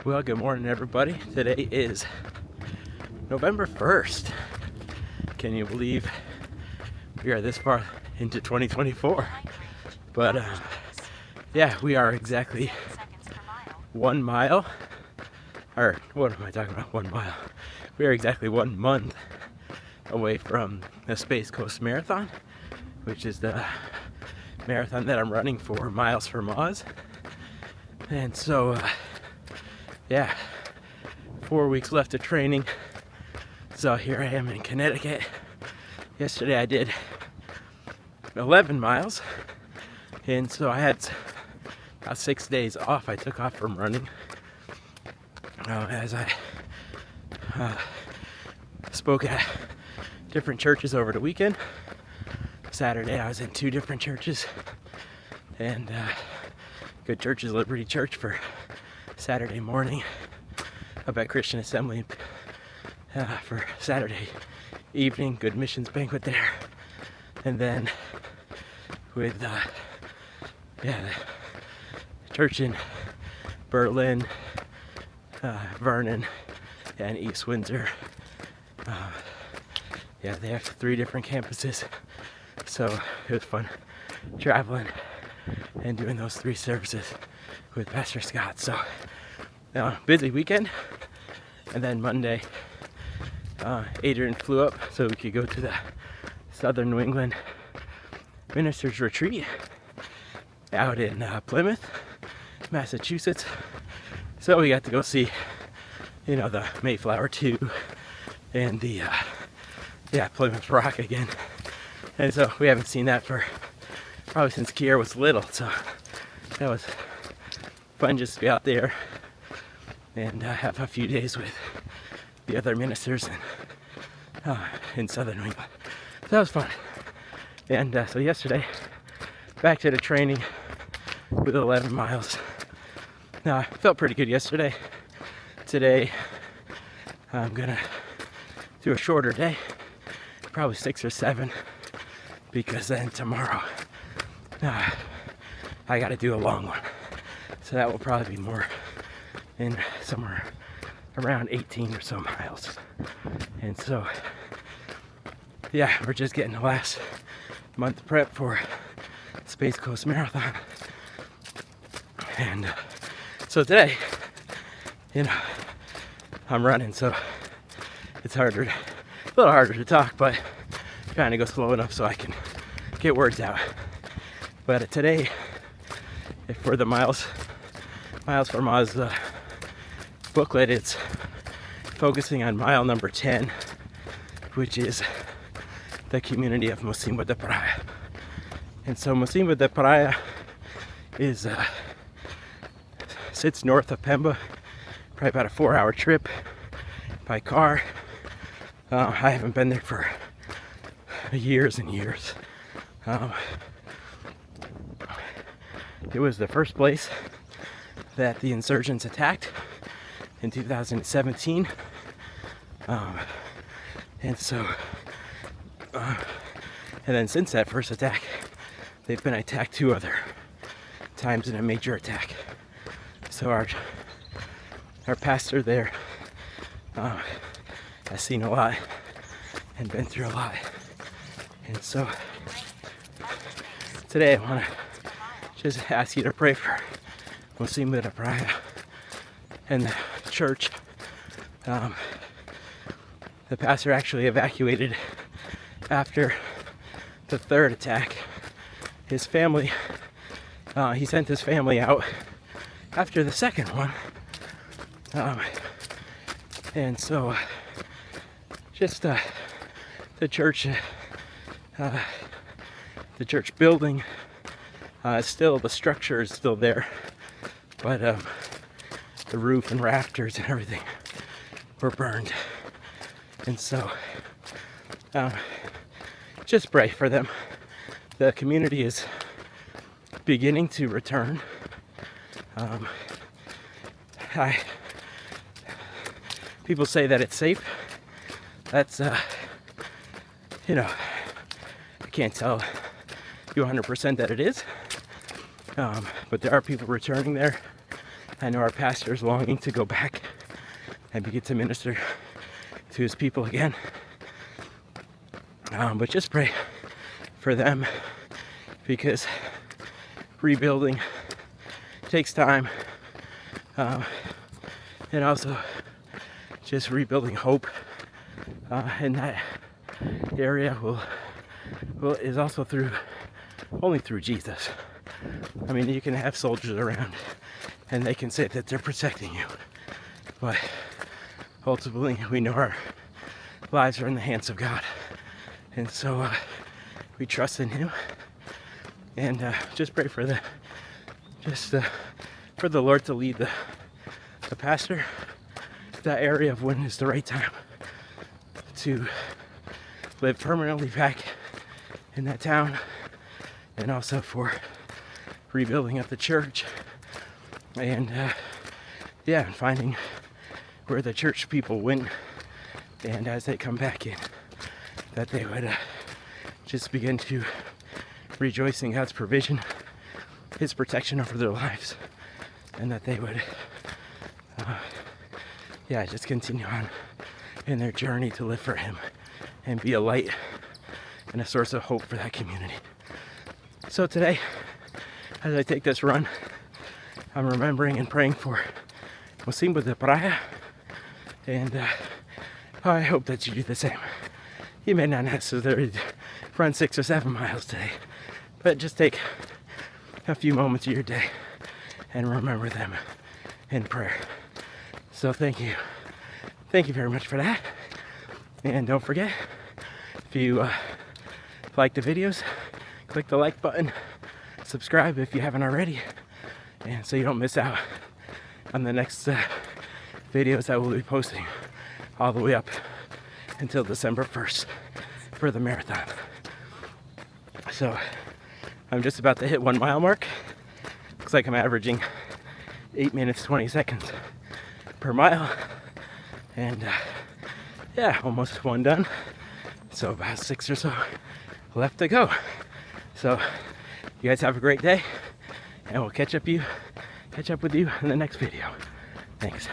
Well, good morning, everybody. Today is November 1st. Can you believe we are this far into 2024? But yeah, we are exactly 1 mile, or what am I talking about? 1 mile. We are exactly 1 month away from the Space Coast Marathon, which is the marathon that I'm running for Miles for Moz. And so, yeah, 4 weeks left of training. So here I am in Connecticut. Yesterday I did 11 miles, and so I had about 6 days off. I took off from running as I spoke at different churches over the weekend. Saturday I was in 2 different churches, and Good Church's Liberty Church for Saturday morning, up at Christian Assembly for Saturday evening, Good Missions banquet there, and then with the church in Berlin, Vernon, and East Windsor. Yeah, they have 3 different campuses, so it was fun traveling and doing those 3 services with Pastor Scott. So busy weekend. And then Monday, Adrian flew up so we could go to the Southern New England Ministers Retreat out in Plymouth, Massachusetts. So we got to go see, the Mayflower 2 and the Plymouth Rock again. And so we haven't seen that for probably since Kier was little. So that was fun just to be out there and have a few days with the other ministers in Southern New England. So that was fun. And so yesterday, back to the training with 11 miles. Now, I felt pretty good yesterday. Today, I'm gonna do a shorter day, probably 6 or 7, because then tomorrow, I gotta do a long one. So that will probably be more in somewhere around 18 or so miles. And so, yeah, we're just getting the last month prep for Space Coast Marathon. And so today, I'm running, so it's a little harder to talk, but trying to go slow enough so I can get words out. But today, for the Miles for Moz booklet, it's focusing on mile number 10, which is the community of Mocímboa da Praia. And so Mocímboa da Praia sits north of Pemba, probably about a 4-hour trip by car. I haven't been there for years and years. It was the first place that the insurgents attacked in 2017. And then since that first attack, they've been attacked 2 other times in a major attack. So our pastor there has seen a lot and been through a lot. And so today I want to just ask you to pray for Mocímboa da Praia and the church. The pastor actually evacuated after the 3rd attack. His family, he sent his family out after the 2nd one. And so just the church building, the structure is still there, but the roof and rafters and everything were burned. And so just pray for them. The community is beginning to return. People say that it's safe. That's I can't tell you 100% that it is, but there are people returning there, I know our pastor is longing to go back and begin to minister to his people again. But just pray for them, because rebuilding takes time, and also just rebuilding hope in that area is also only through Jesus. I mean, you can have soldiers around and they can say that they're protecting you, but ultimately we know our lives are in the hands of God, and so we trust in Him, and just pray for for the Lord to lead the pastor to that area of when is the right time to live permanently back in that town, and also for rebuilding of the church, and and finding where the church people went, and as they come back in, that they would just begin to rejoice in God's provision, His protection over their lives, and that they would just continue on in their journey to live for Him and be a light and a source of hope for that community. So today, as I take this run, I'm remembering and praying for Mocímboa da Praia, and I hope that you do the same. You may not necessarily run 6 or 7 miles today, but just take a few moments of your day and remember them in prayer. So thank you very much for that, and don't forget, if you like the videos, click the like button, subscribe if you haven't already, and so you don't miss out on the next videos that we'll be posting all the way up until December 1st for the marathon. So I'm just about to hit 1 mile mark. Looks like I'm averaging 8 minutes 20 seconds per mile, and almost 1 done, so about 6 or so left to go. So you guys have a great day, and we'll catch up with you in the next video. Thanks.